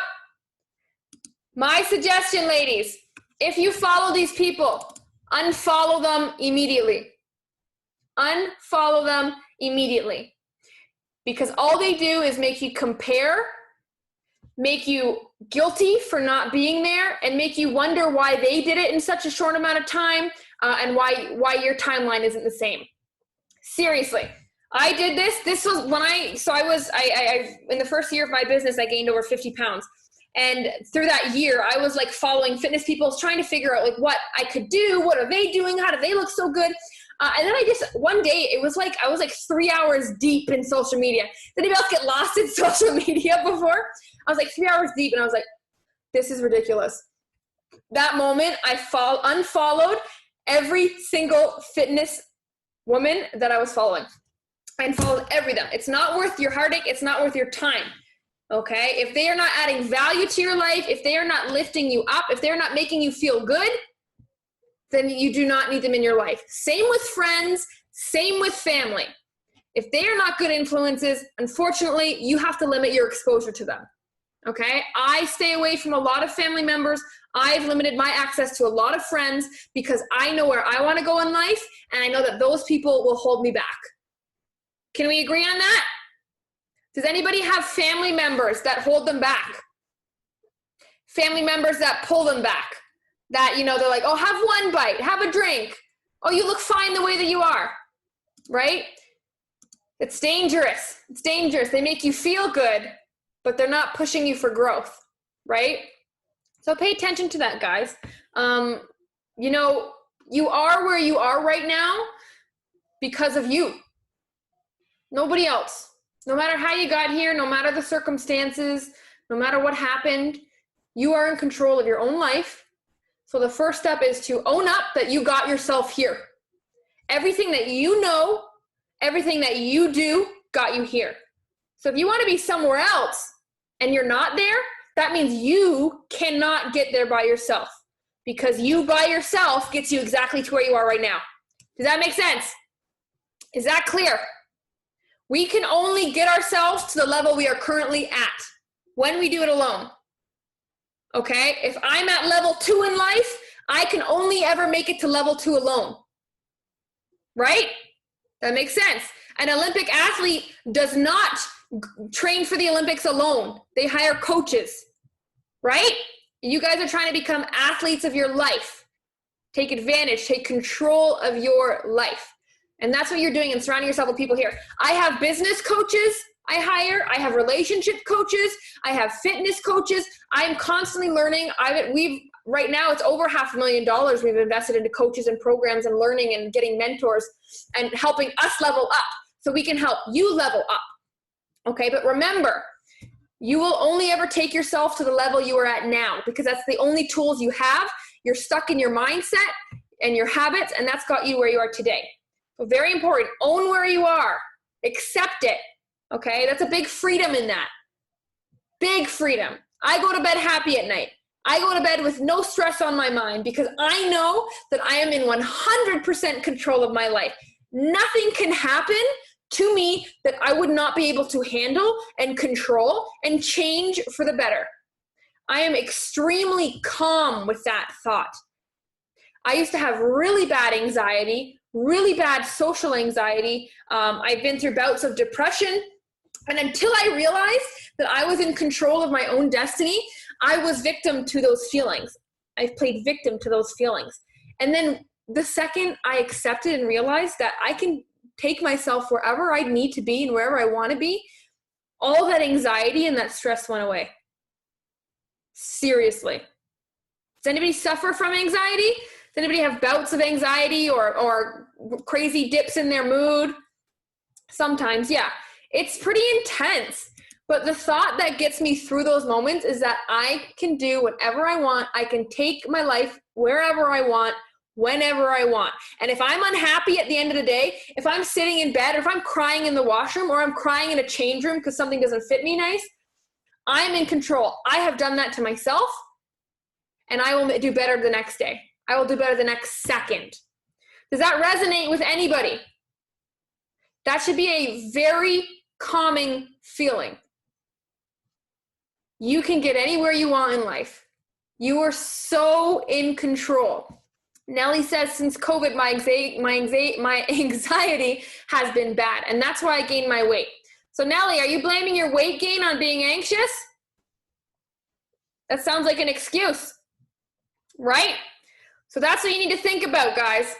My suggestion, ladies, if you follow these people, unfollow them immediately. Unfollow them immediately. Because all they do is make you compare, make you guilty for not being there, and make you wonder why they did it in such a short amount of time, and why your timeline isn't the same. Seriously. I did this. This was when I in the first year of my business, I gained over 50 pounds. And through that year, I was like following fitness people, trying to figure out like what I could do. What are they doing? How do they look so good? And then one day, it was like, I was like 3 hours deep in social media. Did anybody else get lost in social media before? I was like 3 hours deep and I was like, this is ridiculous. That moment, I unfollowed every single fitness woman that I was following. and follow every them. It's not worth your heartache. It's not worth your time. Okay? If they are not adding value to your life, if they are not lifting you up, if they're not making you feel good, then you do not need them in your life. Same with friends, same with family. If they are not good influences, unfortunately, you have to limit your exposure to them. Okay? I stay away from a lot of family members. I've limited my access to a lot of friends because I know where I want to go in life, and I know that those people will hold me back. Can we agree on that? Does anybody have family members that hold them back? Family members that pull them back? That, you know, they're like, oh, have one bite, have a drink. Oh, you look fine the way that you are, right? It's dangerous. It's dangerous. They make you feel good, but they're not pushing you for growth, right? So pay attention to that, guys. You know, you are where you are right now because of you. Nobody else. No matter how you got here, no matter the circumstances, no matter what happened, you are in control of your own life. So the first step is to own up that you got yourself here. Everything that you know, everything that you do got you here. So if you want to be somewhere else and you're not there, that means you cannot get there by yourself, because you by yourself gets you exactly to where you are right now. Does that make sense? Is that clear? We can only get ourselves to the level we are currently at when we do it alone. Okay? If I'm at level 2 in life, I can only ever make it to level 2 alone. Right? That makes sense. An Olympic athlete does not train for the Olympics alone. They hire coaches. Right? You guys are trying to become athletes of your life. Take advantage, take control of your life. And that's what you're doing and surrounding yourself with people here. I have business coaches I hire. I have relationship coaches. I have fitness coaches. I'm constantly learning. Right now it's over $500,000 we've invested into coaches and programs and learning and getting mentors and helping us level up so we can help you level up. Okay, but remember, you will only ever take yourself to the level you are at now because that's the only tools you have. You're stuck in your mindset and your habits, and that's got you where you are today. So very important, own where you are, accept it, okay? That's a big freedom in that. Big freedom. I go to bed happy at night. I go to bed with no stress on my mind because I know that I am in 100% control of my life. Nothing can happen to me that I would not be able to handle and control and change for the better. I am extremely calm with that thought. I used to have really bad anxiety, really bad social anxiety. I've been through bouts of depression. And until I realized that I was in control of my own destiny, I was victim to those feelings. I played victim to those feelings. And then the second I accepted and realized that I can take myself wherever I need to be and wherever I want to be, all that anxiety and that stress went away. Seriously. Does anybody suffer from anxiety? Does anybody have bouts of anxiety or crazy dips in their mood? Sometimes, yeah. It's pretty intense. But the thought that gets me through those moments is that I can do whatever I want. I can take my life wherever I want, whenever I want. And if I'm unhappy at the end of the day, if I'm sitting in bed, or if I'm crying in the washroom, or I'm crying in a change room because something doesn't fit me nice, I'm in control. I have done that to myself, and I will do better the next day. I will do better the next second. Does that resonate with anybody? That should be a very calming feeling. You can get anywhere you want in life. You are so in control. Nellie says, since COVID, my anxiety has been bad, and that's why I gained my weight. So Nellie, are you blaming your weight gain on being anxious? That sounds like an excuse, right? So that's what you need to think about, guys.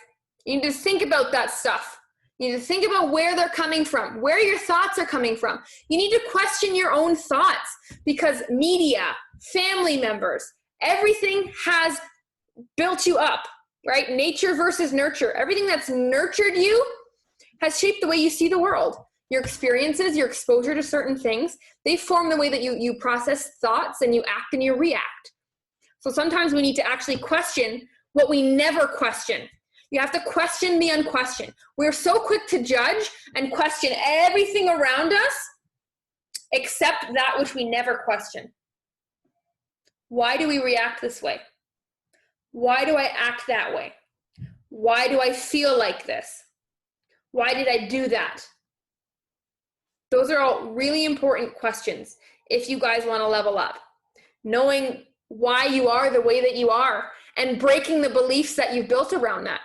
You need to think about that stuff. You need to think about where they're coming from, where your thoughts are coming from. You need to question your own thoughts because media, family members, everything has built you up, right? Nature versus nurture. Everything that's nurtured you has shaped the way you see the world. Your experiences, your exposure to certain things, they form the way that you process thoughts and you act and you react. So sometimes we need to actually question what we never question. You have to question the unquestioned. We're so quick to judge and question everything around us except that which we never question. Why do we react this way? Why do I act that way? Why do I feel like this? Why did I do that? Those are all really important questions if you guys want to level up. Knowing why you are the way that you are and breaking the beliefs that you've built around that.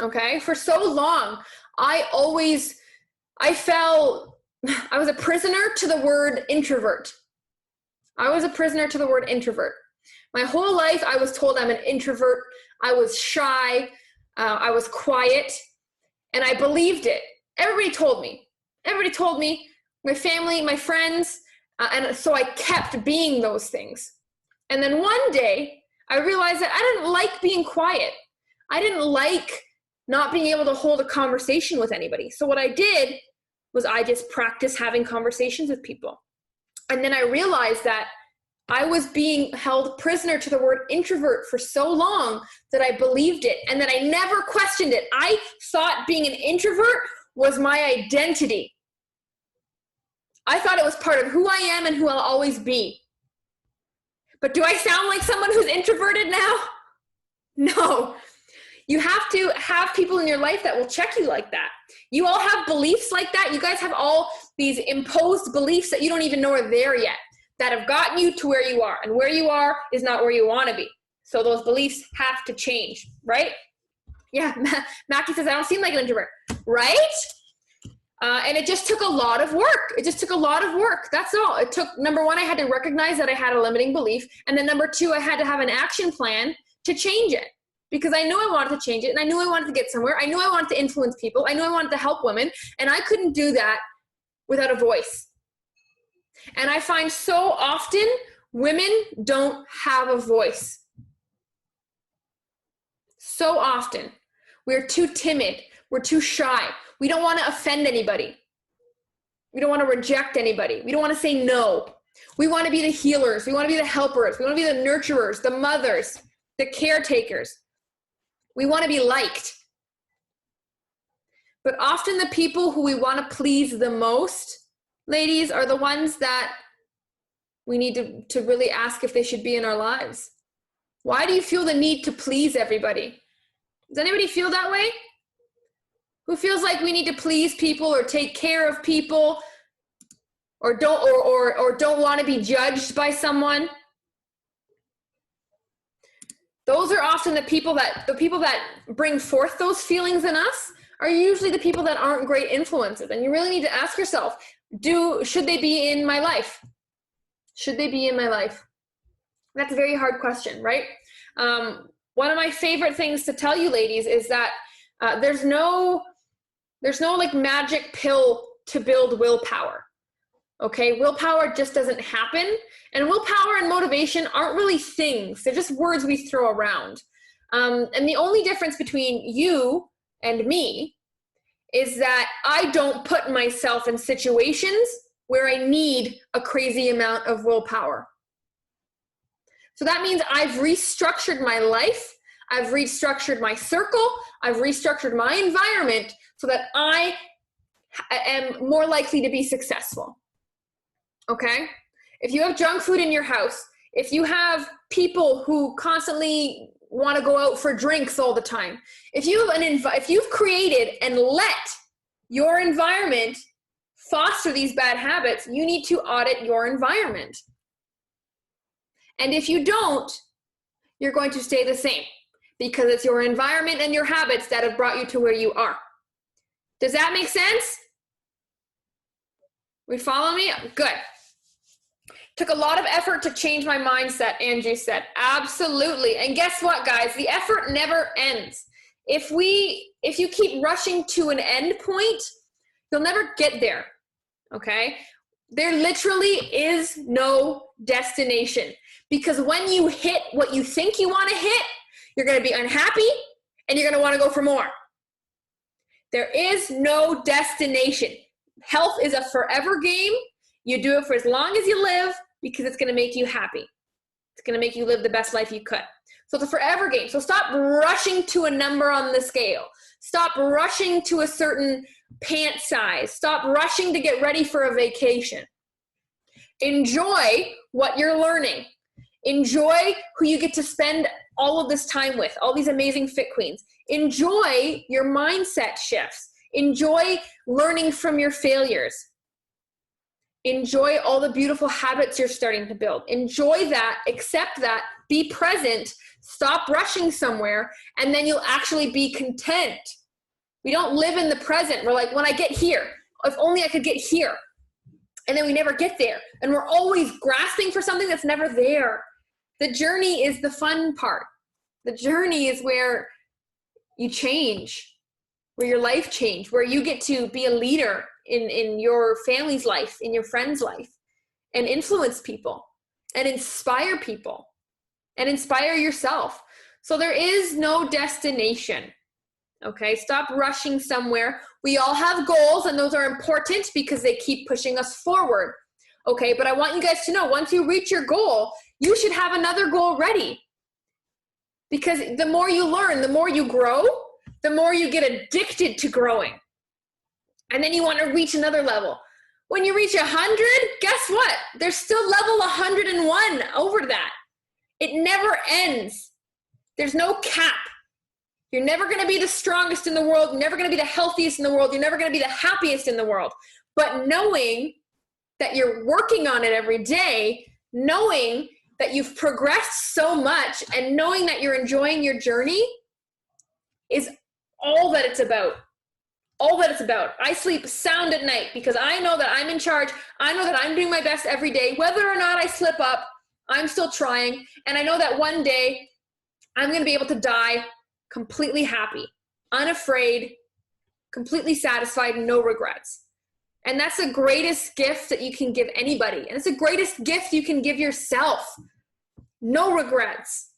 Okay? For so long, I was a prisoner to the word introvert. I was a prisoner to the word introvert. My whole life, I was told I'm an introvert. I was shy. I was quiet. And I believed it. Everybody told me. My family, my friends. And so I kept being those things. And then one day, I realized that I didn't like being quiet. I didn't like not being able to hold a conversation with anybody. So what I did was I just practiced having conversations with people. And then I realized that I was being held prisoner to the word introvert for so long that I believed it and that I never questioned it. I thought being an introvert was my identity. I thought it was part of who I am and who I'll always be. But do I sound like someone who's introverted now? No. You have to have people in your life that will check you like that. You all have beliefs like that. You guys have all these imposed beliefs that you don't even know are there yet, that have gotten you to where you are. And where you are is not where you want to be. So those beliefs have to change, right? Yeah, Mackie says, I don't seem like an introvert, right? And it just took a lot of work. That's all. It took, number one, I had to recognize that I had a limiting belief. And then number two, I had to have an action plan to change it. Because I knew I wanted to change it, and I knew I wanted to get somewhere. I knew I wanted to influence people. I knew I wanted to help women, and I couldn't do that without a voice. And I find so often women don't have a voice. So often. We're too timid. We're too shy. We don't want to offend anybody. We don't want to reject anybody. We don't want to say no. We want to be the healers. We want to be the helpers. We want to be the nurturers, the mothers, the caretakers. We want to be liked. But often the people who we want to please the most, ladies, are the ones that we need to really ask if they should be in our lives. Why do you feel the need to please everybody? Does anybody feel that way? Who feels like we need to please people or take care of people or don't want to be judged by someone? Those are often the people that bring forth those feelings in us are usually the people that aren't great influences. And you really need to ask yourself, should they be in my life? Should they be in my life? That's a very hard question, right? One of my favorite things to tell you ladies is that there's no like magic pill to build willpower. Okay, willpower just doesn't happen. And willpower and motivation aren't really things. They're just words we throw around. And the only difference between you and me is that I don't put myself in situations where I need a crazy amount of willpower. So that means I've restructured my life. I've restructured my circle. I've restructured my environment so that I am more likely to be successful. Okay? If you have junk food in your house, if you have people who constantly want to go out for drinks all the time, if you've created and let your environment foster these bad habits, you need to audit your environment. And if you don't, you're going to stay the same because it's your environment and your habits that have brought you to where you are. Does that make sense? We follow me? Good. Took a lot of effort to change my mindset, Angie said. Absolutely. And guess what, guys? The effort never ends. If you keep rushing to an end point, you'll never get there. Okay? There literally is no destination. Because when you hit what you think you want to hit, you're going to be unhappy and you're going to want to go for more. There is no destination. Health is a forever game. You do it for as long as you live because it's going to make you happy. It's going to make you live the best life you could. So it's a forever game. So stop rushing to a number on the scale. Stop rushing to a certain pant size. Stop rushing to get ready for a vacation. Enjoy what you're learning. Enjoy who you get to spend all of this time with, all these amazing fit queens. Enjoy your mindset shifts. Enjoy learning from your failures. Enjoy all the beautiful habits you're starting to build. Enjoy that, accept that, be present, stop rushing somewhere, and then you'll actually be content. We don't live in the present. We're like, when I get here, if only I could get here. And then we never get there. And we're always grasping for something that's never there. The journey is the fun part. The journey is where you change, where your life change, where you get to be a leader in your family's life, in your friend's life, and influence people and inspire people and inspire yourself. So there is no destination. Okay, stop rushing somewhere. We all have goals, and those are important because they keep pushing us forward. Okay, but I want you guys to know, once you reach your goal, you should have another goal ready. Because the more you learn, the more you grow, the more you get addicted to growing. And then you want to reach another level. When you reach 100, guess what? There's still level 101 over that. It never ends. There's no cap. You're never going to be the strongest in the world. You're never going to be the healthiest in the world. You're never going to be the happiest in the world. But knowing that you're working on it every day, knowing that you've progressed so much, and knowing that you're enjoying your journey is all that it's about. All that it's about. I sleep sound at night because I know that I'm in charge. I know that I'm doing my best every day. Whether or not I slip up, I'm still trying. And I know that one day I'm going to be able to die completely happy, unafraid, completely satisfied, no regrets. And that's the greatest gift that you can give anybody. And it's the greatest gift you can give yourself. No regrets,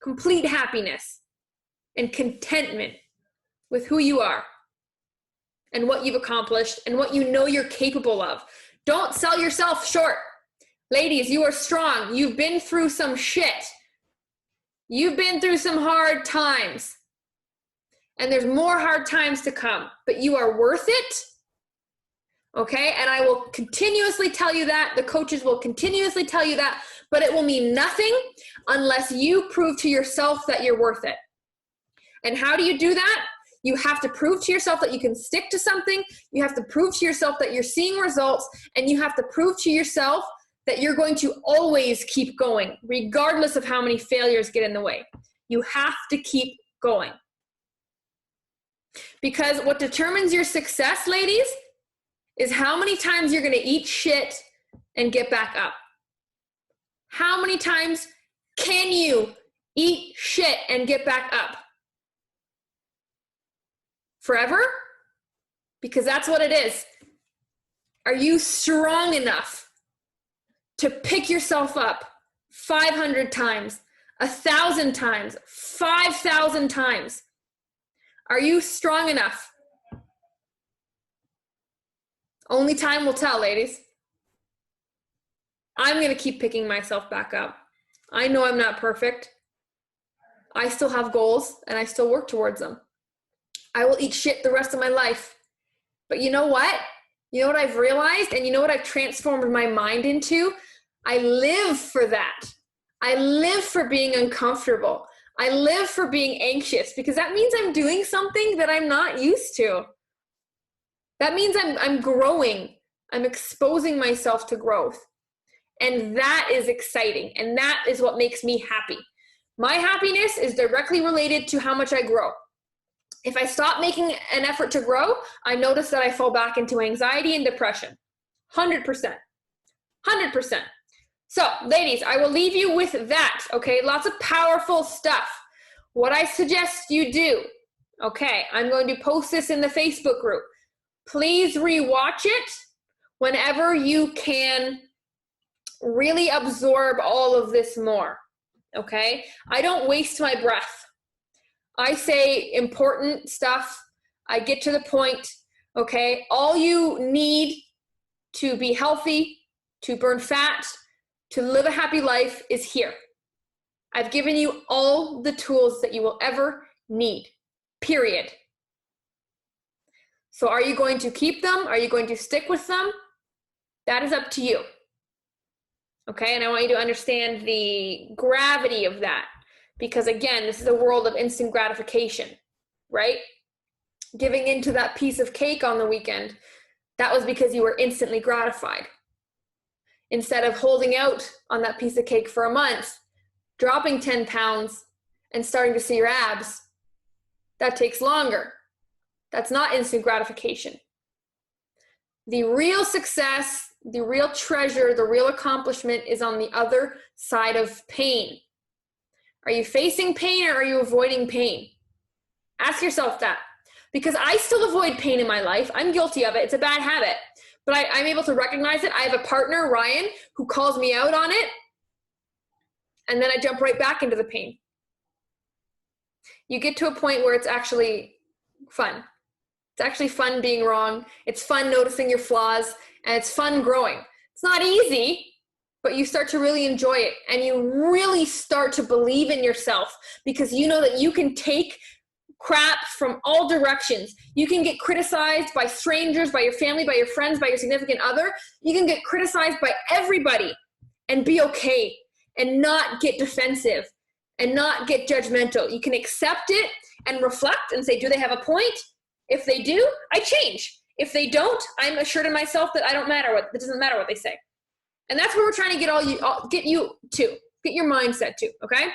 complete happiness, and contentment with who you are and what you've accomplished and what you know you're capable of. Don't sell yourself short. Ladies, you are strong. You've been through some shit. You've been through some hard times. And there's more hard times to come, but you are worth it. Okay? And I will continuously tell you that. The coaches will continuously tell you that, but it will mean nothing unless you prove to yourself that you're worth it. And how do you do that? You have to prove to yourself that you can stick to something. You have to prove to yourself that you're seeing results, and you have to prove to yourself that you're going to always keep going, regardless of how many failures get in the way. You have to keep going. Because what determines your success, ladies, is how many times you're going to eat shit and get back up. How many times can you eat shit and get back up? Forever? Because that's what it is. Are you strong enough to pick yourself up 500 times, 1,000 times, 5,000 times? Are you strong enough? Only time will tell, ladies. I'm going to keep picking myself back up. I know I'm not perfect. I still have goals, and I still work towards them. I will eat shit the rest of my life. But you know what? You know what I've realized, and you know what I've transformed my mind into? I live for that. I live for being uncomfortable. I live for being anxious, because that means I'm doing something that I'm not used to. That means I'm growing. I'm exposing myself to growth. And that is exciting. And that is what makes me happy. My happiness is directly related to how much I grow. If I stop making an effort to grow, I notice that I fall back into anxiety and depression. 100%. 100%. So, ladies, I will leave you with that, okay? Lots of powerful stuff. What I suggest you do, okay, I'm going to post this in the Facebook group. Please rewatch it whenever you can really absorb all of this more, okay? I don't waste my breath. I say important stuff. I get to the point, okay? All you need to be healthy, to burn fat, to live a happy life is here. I've given you all the tools that you will ever need, period. So are you going to keep them? Are you going to stick with them? That is up to you. Okay, and I want you to understand the gravity of that, because again, this is a world of instant gratification, right? Giving into that piece of cake on the weekend, that was because you were instantly gratified. Instead of holding out on that piece of cake for a month, dropping 10 pounds and starting to see your abs, that takes longer. That's not instant gratification. The real success, the real treasure, the real accomplishment is on the other side of pain. Are you facing pain or are you avoiding pain? Ask yourself that. Because I still avoid pain in my life. I'm guilty of it. It's a bad habit. But I'm able to recognize it. I have a partner, Ryan, who calls me out on it. And then I jump right back into the pain. You get to a point where it's actually fun. It's actually fun being wrong. It's fun noticing your flaws. And it's fun growing. It's not easy, but you start to really enjoy it. And you really start to believe in yourself because you know that you can take crap from all directions. You can get criticized by strangers, by your family, by your friends, by your significant other. You can get criticized by everybody and be okay and not get defensive and not get judgmental. You can accept it and reflect and say, do they have a point? If they do, I change. If they don't, I'm assured in myself that it doesn't matter what they say. And that's what we're trying to get you to, get your mindset to, okay?